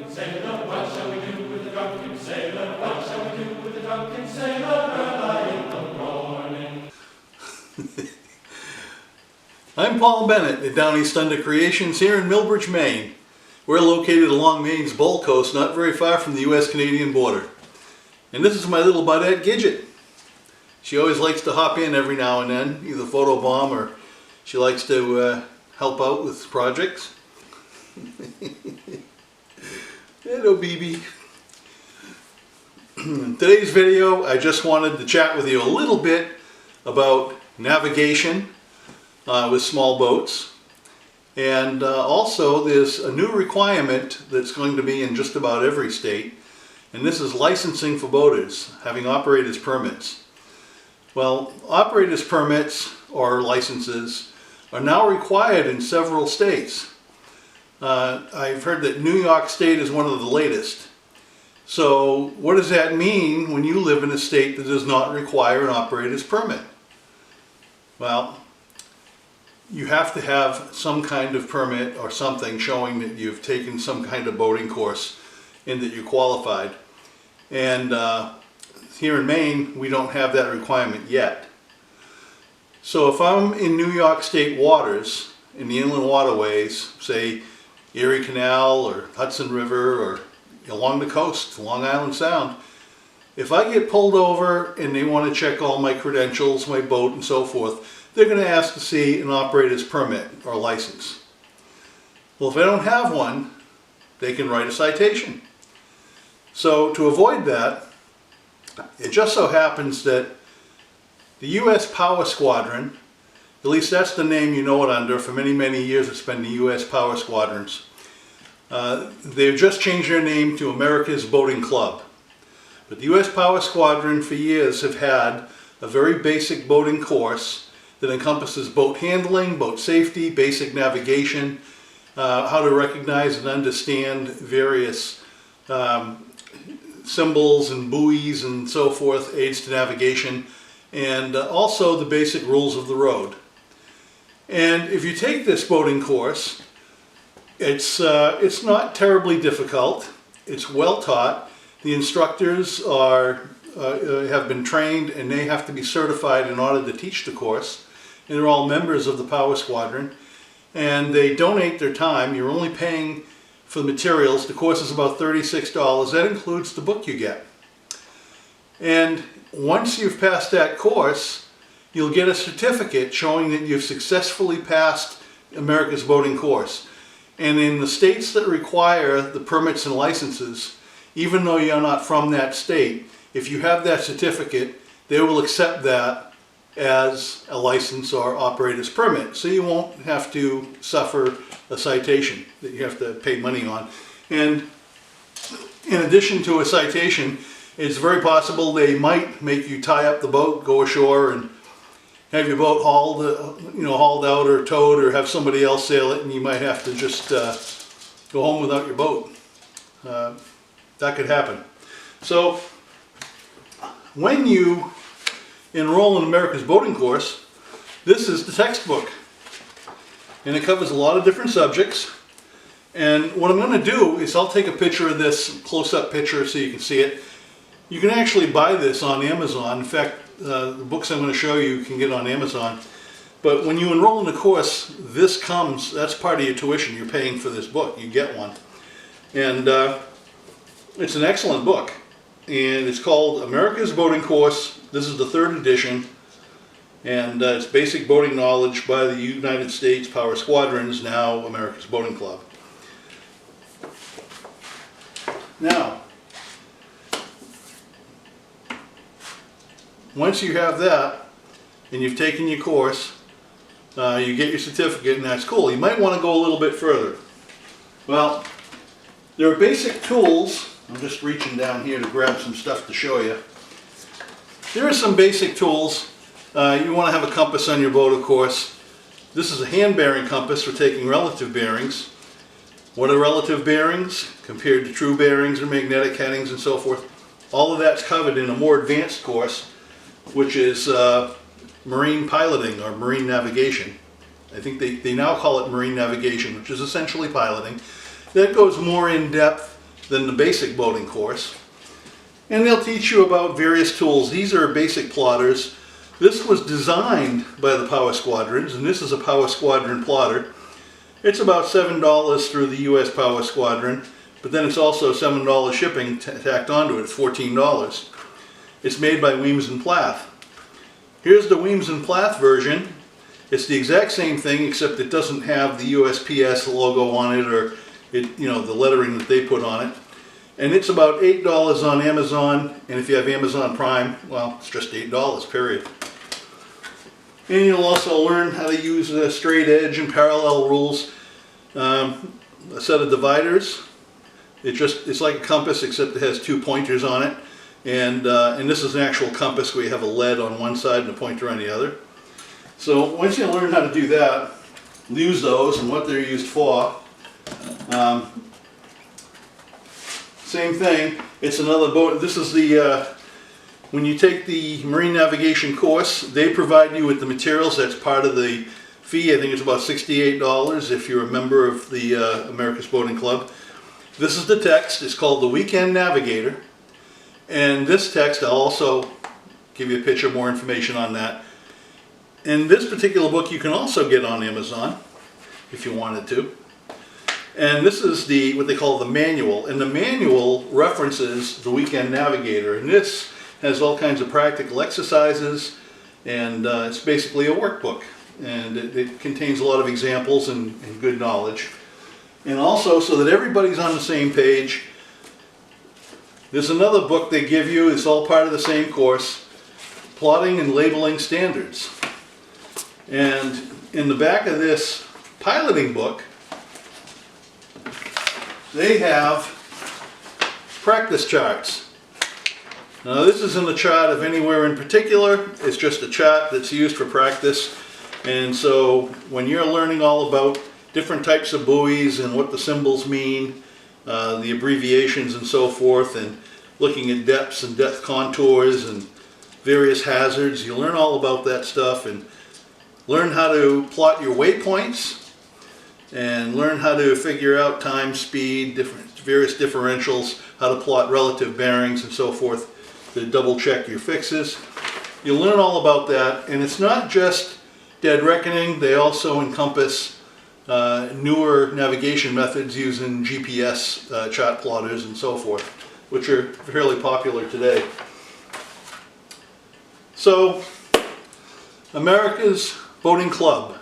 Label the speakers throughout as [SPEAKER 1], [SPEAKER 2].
[SPEAKER 1] sailor? What shall we do with the drunken sailor? What shall we do with the drunken sailor early in the morning?
[SPEAKER 2] I'm Paul Bennett at Downeast Under Creations here in Millbridge, Maine. We're located along Maine's Bold Coast, not very far from the U.S.-Canadian border. And this is my little budette, Gidget. She always likes to hop in every now and then, either photobomb or she likes to help out with projects. Hello, BB. In today's video, I just wanted to chat with you a little bit about navigation with small boats. And also there's a new requirement that's going to be in just about every state, and this is licensing for boaters, having operators permits. Well, operators permits or licenses are now required in several states. I've heard that New York State is one of the latest. So what does that mean when you live in a state that does not require an operator's permit? Well, you have to have some kind of permit or something showing that you've taken some kind of boating course and that you're qualified. And here in Maine, we don't have that requirement yet. So if I'm in New York State waters, in the inland waterways, say Erie Canal or Hudson River or along the coast, Long Island Sound, if I get pulled over and they want to check all my credentials, my boat and so forth, they're going to ask to see an operator's permit or license. Well, if I don't have one, they can write a citation. So to avoid that, it just so happens that the U.S. Power Squadron, at least that's the name you know it under, for many, many years it's been the U.S. Power Squadrons. They've just changed their name to America's Boating Club. But the U.S. Power Squadron for years have had a very basic boating course that encompasses boat handling, boat safety, basic navigation, how to recognize and understand various symbols and buoys and so forth, aids to navigation, and also the basic rules of the road. And if you take this boating course, it's not terribly difficult. It's well taught. The instructors have been trained and they have to be certified in order to teach the course. And they're all members of the Power Squadron, and they donate their time. You're only paying for the materials. The course is about $36. That includes the book you get. And once you've passed that course, you'll get a certificate showing that you've successfully passed America's Boating Course. And in the states that require the permits and licenses, even though you're not from that state, if you have that certificate, they will accept that as a license or operator's permit. So you won't have to suffer a citation that you have to pay money on. And in addition to a citation, it's very possible they might make you tie up the boat, go ashore, and have your boat hauled, hauled out or towed, or have somebody else sail it, and you might have to just go home without your boat. That could happen. So when you enroll in America's Boating Course, this is the textbook. And it covers a lot of different subjects. And what I'm going to do is I'll take a picture of this, close-up picture so you can see it. You can actually buy this on Amazon. In fact, the books I'm going to show you can get on Amazon. But when you enroll in the course, this comes, that's part of your tuition. You're paying for this book. You get one. And it's an excellent book. And it's called America's Boating Course. This is the 3rd edition, and it's basic boating knowledge by the United States Power Squadrons, now America's Boating Club. Now, once you have that, and you've taken your course, you get your certificate, and that's cool. You might want to go a little bit further. Well, there are basic tools. I'm just reaching down here to grab some stuff to show you. There are some basic tools. You want to have a compass on your boat, of course. This is a hand-bearing compass for taking relative bearings. What are relative bearings compared to true bearings or magnetic headings and so forth? All of that's covered in a more advanced course, which is marine piloting or marine navigation. I think they now call it marine navigation, which is essentially piloting. That goes more in depth than the basic boating course. And they'll teach you about various tools. These are basic plotters. This was designed by the Power Squadrons, and this is a Power Squadron plotter. It's about $7 through the US Power Squadron, but then it's also $7 shipping tacked onto it. It's $14. It's made by Weems and Plath. Here's the Weems and Plath version. It's the exact same thing, except it doesn't have the USPS logo on it, or the lettering that they put on it. And it's about $8 on Amazon, and if you have Amazon Prime, well, it's just $8, period. And you'll also learn how to use straight edge and parallel rules. A set of dividers. It's like a compass, except it has 2 pointers on it. And this is an actual compass where you have a lead on one side and a pointer on the other. So once you learn how to do that, use those and what they're used for. Same thing, it's another boat. This is when you take the marine navigation course, they provide you with the materials. That's part of the fee. I think it's about $68 if you're a member of the America's Boating Club. This is the text. It's called The Weekend Navigator. And this text, I'll also give you a picture, more information on that. And this particular book you can also get on Amazon if you wanted to. And this is what they call the manual. And the manual references The Weekend Navigator. And this has all kinds of practical exercises, and it's basically a workbook. And it contains a lot of examples and good knowledge. And also, so that everybody's on the same page, there's another book they give you. It's all part of the same course, Plotting and Labeling Standards. And in the back of this piloting book, they have practice charts. Now this isn't a chart of anywhere in particular, it's just a chart that's used for practice. And so when you're learning all about different types of buoys and what the symbols mean, the abbreviations and so forth, and looking at depths and depth contours and various hazards, you learn all about that stuff and learn how to plot your waypoints and learn how to figure out time, speed, various differentials, how to plot relative bearings and so forth to double check your fixes. You'll learn all about that, and it's not just dead reckoning. They also encompass newer navigation methods using GPS chart plotters and so forth, which are fairly popular today. So, America's Boating Club,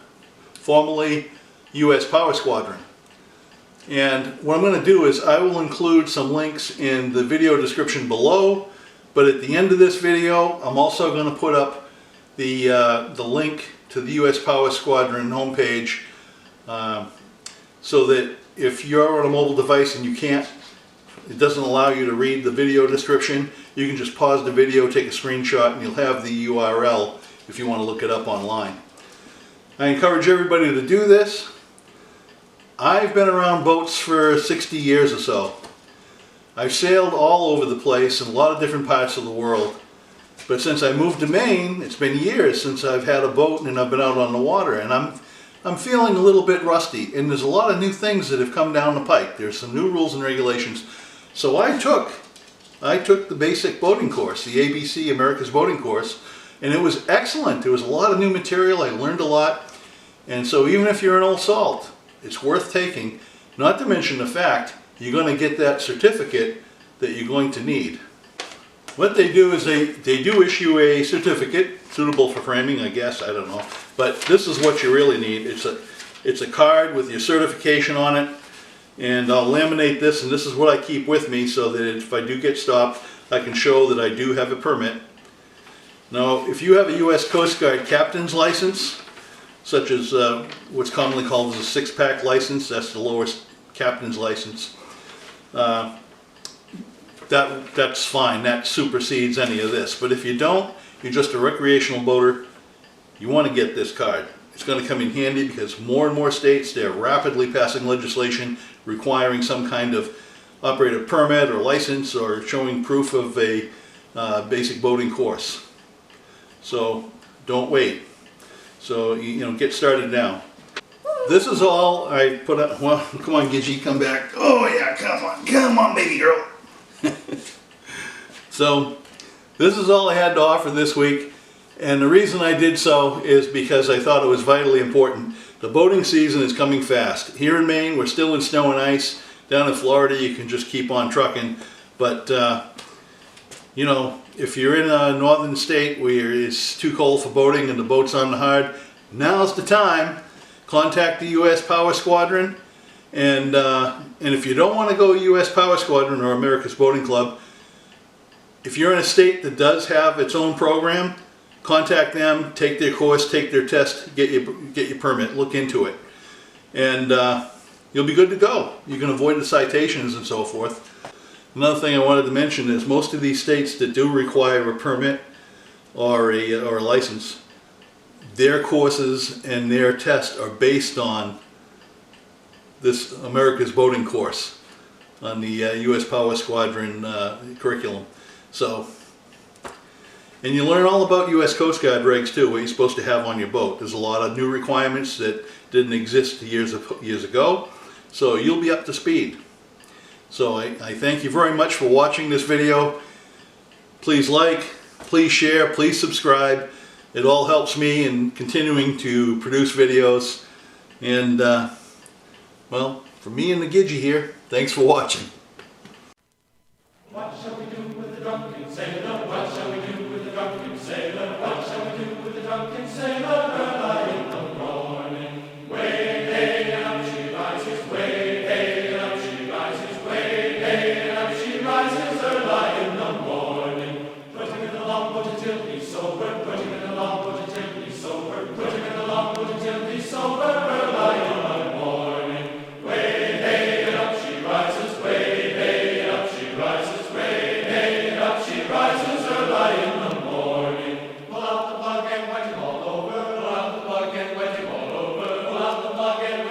[SPEAKER 2] formerly US Power Squadron. And what I'm going to do is I will include some links in the video description below, but at the end of this video I'm also going to put up the link to the US Power Squadron homepage, so that if you're on a mobile device and it doesn't allow you to read the video description, you can just pause the video, take a screenshot, and you'll have the URL if you want to look it up online. I encourage everybody to do this. I've been around boats for 60 years or so. I've sailed all over the place in a lot of different parts of the world. But since I moved to Maine, it's been years since I've had a boat and I've been out on the water, and I'm feeling a little bit rusty, and there's a lot of new things that have come down the pike. There's some new rules and regulations. So I took the basic boating course, the ABC America's Boating Course, and it was excellent. There was a lot of new material. I learned a lot. And so even if you're an old salt, it's worth taking, not to mention the fact you're going to get that certificate that you're going to need. What they do is they do issue a certificate, suitable for framing, I guess, I don't know. But this is what you really need. It's a card with your certification on it, and I'll laminate this, and this is what I keep with me so that if I do get stopped, I can show that I do have a permit. Now, if you have a U.S. Coast Guard captain's license, such as what's commonly called as a six-pack license, that's the lowest captain's license, that's fine, that supersedes any of this. But if you don't, you're just a recreational boater, you want to get this card. It's going to come in handy because more and more states, they're rapidly passing legislation requiring some kind of operator permit or license or showing proof of a basic boating course. So don't wait. So, get started now. this is all I put up. Well, come on, Gidgey, come back. Oh yeah, come on, baby girl. So this is all I had to offer this week, and the reason I did so is because I thought it was vitally important. The boating season is coming fast. Here in Maine, we're still in snow and ice. Down in Florida, you can just keep on trucking. But you know, if you're in a northern state where it's too cold for boating and the boat's on the hard, now's the time. Contact the U.S. Power Squadron, and if you don't want to go U.S. Power Squadron or America's Boating Club, if you're in a state that does have its own program, contact them, take their course, take their test, get your permit, look into it, and you'll be good to go. You can avoid the citations and so forth. Another thing I wanted to mention is most of these states that do require a permit or a license, their courses and their tests are based on this America's Boating course on the U.S. Power Squadron curriculum. So, and you learn all about U.S. Coast Guard regs too, what you're supposed to have on your boat. There's a lot of new requirements that didn't exist years ago, so you'll be up to speed. So I thank you very much for watching this video. Please like, please share, please subscribe. It all helps me in continuing to produce videos. And, well, from me and the Gidgey here, thanks for watching.
[SPEAKER 1] What shall we do with the drunken sailor? What shall we do with the drunken sailor? What shall we do with the drunken sailor? Early in the morning. Way, hey, and up she rises. Way, hey, and up she rises. Way, hey, and up she rises. Early in the morning. Put him in the longboat until he's sober. Put him in the longboat until he's sober. Put him in the longboat until he's sober. Early in the morning. Way, hey, and up she rises. Way, hey, and up she rises. She rises early in the morning. Pull out the plug and wet him all over. Pull out the plug and wet him all over. Pull out the plug and